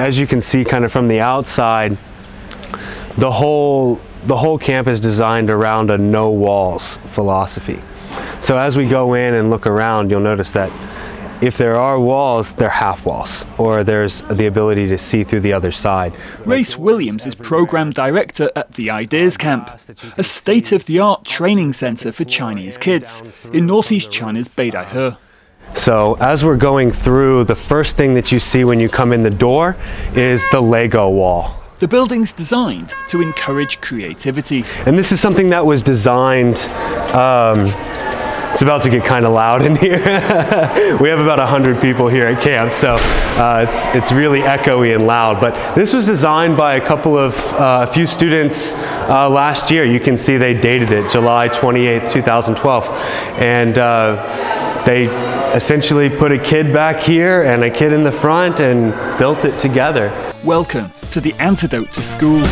as you can see kind of from the outside, the whole camp is designed around a no walls philosophy. So as we go in and look around, you'll notice that if there are walls, they're half walls, or there's the ability to see through the other side. Race Williams is Program Director at the Ideas Camp, a state-of-the-art training centre for Chinese kids in northeast China's Beidaihe. So as we're going through, the first thing that you see when you come in the door is the Lego wall. The building's designed to encourage creativity. And this is something that was designed, it's about to get kind of loud in here. We have about 100 people here at camp, so it's really echoey and loud. But this was designed by a few students last year. You can see they dated it, July 28th, 2012. And they essentially put a kid back here and a kid in the front and built it together. Welcome to the Antidote to School.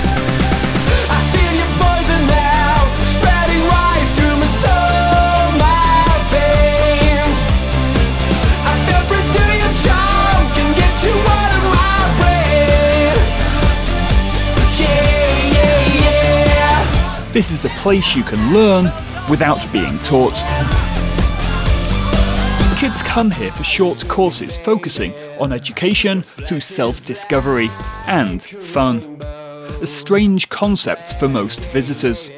This is a place you can learn without being taught. Kids come here for short courses focusing on education through self-discovery and fun. A strange concept for most visitors.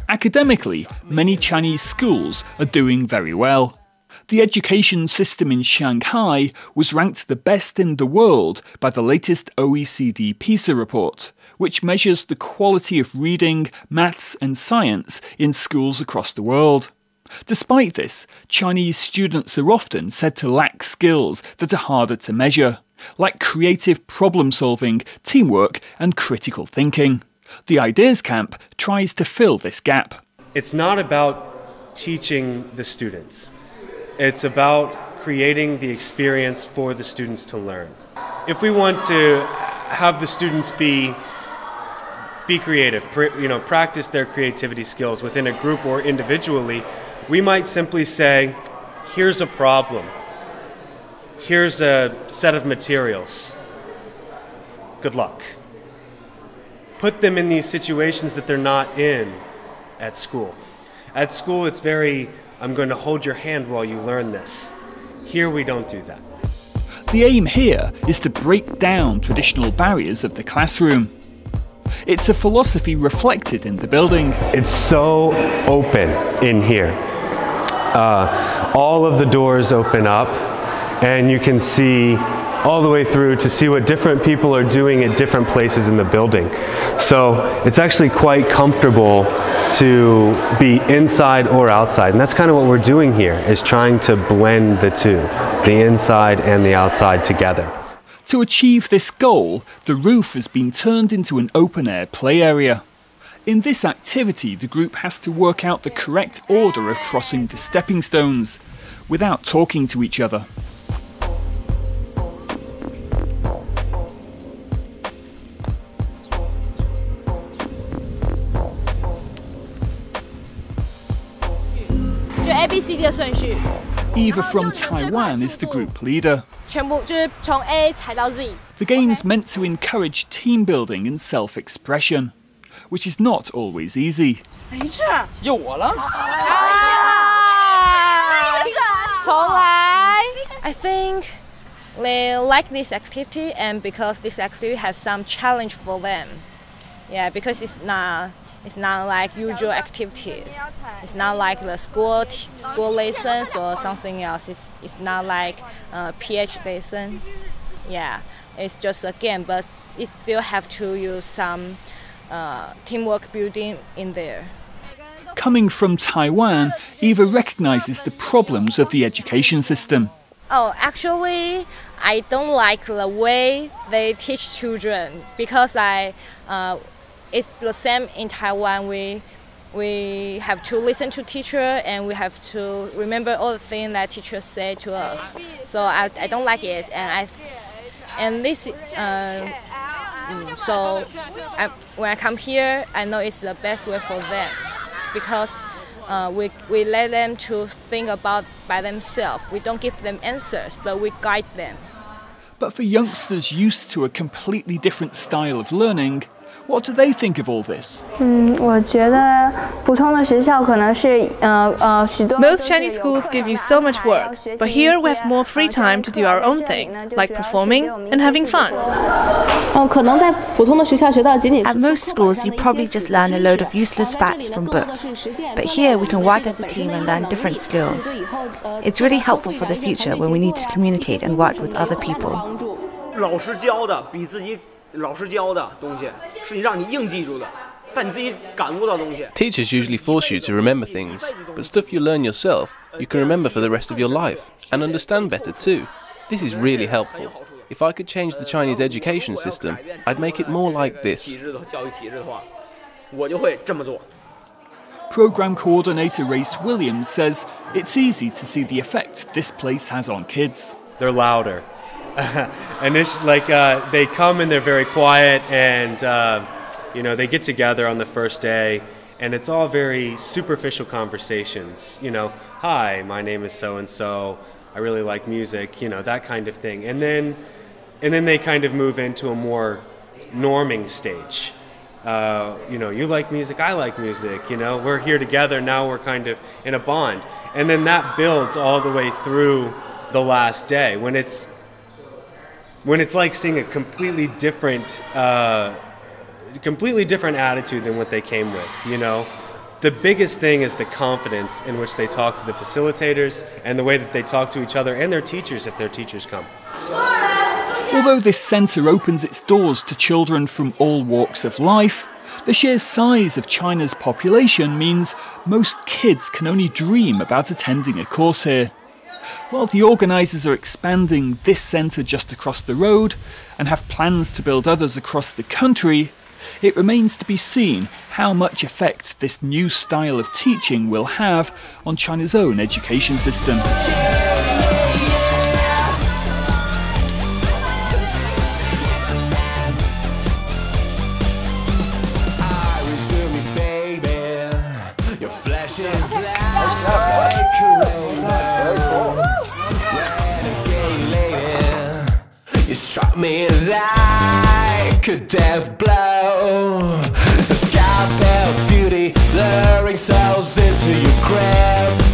Academically, many Chinese schools are doing very well. The education system in Shanghai was ranked the best in the world by the latest OECD PISA report, which measures the quality of reading, maths and science in schools across the world. Despite this, Chinese students are often said to lack skills that are harder to measure, like creative problem solving, teamwork and critical thinking. The Ideas Camp tries to fill this gap. It's not about teaching the students. It's about creating the experience for the students to learn. If we want to have the students be creative, practice their creativity skills within a group or individually, we might simply say, here's a problem. Here's a set of materials. Good luck. Put them in these situations that they're not in at school. At school, it's very, I'm going to hold your hand while you learn this. Here, we don't do that. The aim here is to break down traditional barriers of the classroom. It's a philosophy reflected in the building. It's so open in here. All of the doors open up and you can see all the way through to see what different people are doing at different places in the building. So it's actually quite comfortable to be inside or outside. And that's kind of what we're doing here, is trying to blend the two, the inside and the outside together. To achieve this goal, the roof has been turned into an open-air play area. In this activity, the group has to work out the correct order of crossing the stepping stones without talking to each other. Eva from Taiwan is the group leader. The game's meant to encourage team building and self-expression, which is not always easy. I think they like this activity, and because this activity has some challenge for them. Yeah, because it's not like usual activities. It's not like the school lessons or something else. It's not like PH lesson. Yeah, it's just a game, but it still have to use some teamwork building in there. Coming from Taiwan, Eva recognizes the problems of the education system. Oh, actually, I don't like the way they teach children, because it's the same in Taiwan. We have to listen to teacher, and we have to remember all the things that teachers say to us. So I don't like it, when I come here, I know it's the best way for them, because we let them to think about by themselves. We don't give them answers, but we guide them. But for youngsters used to a completely different style of learning, what do they think of all this? Most Chinese schools give you so much work, but here we have more free time to do our own thing, like performing and having fun. At most schools, you probably just learn a load of useless facts from books, but here we can work as a team and learn different skills. It's really helpful for the future when we need to communicate and work with other people. 老师教的东西是你让你硬记住的，但你自己感悟到东西。 Teachers usually force you to remember things, but stuff you learn yourself, you can remember for the rest of your life and understand better too. This is really helpful. If I could change the Chinese education system, I'd make it more like this. Programme coordinator Race Williams says it's easy to see the effect this place has on kids. They're louder. They come and they're very quiet, and they get together on the first day, and it's all very superficial conversations. Hi, my name is so and so. I really like music. That kind of thing. And then they kind of move into a more norming stage. You like music, I like music. We're here together now. We're kind of in a bond, and then that builds all the way through the last day when it's like seeing a completely different attitude than what they came with, The biggest thing is the confidence in which they talk to the facilitators and the way that they talk to each other and their teachers if their teachers come. Although this centre opens its doors to children from all walks of life, the sheer size of China's population means most kids can only dream about attending a course here. While the organisers are expanding this centre just across the road and have plans to build others across the country, it remains to be seen how much effect this new style of teaching will have on China's own education system. You struck me like a death blow. A scalpel beauty luring souls into your grave.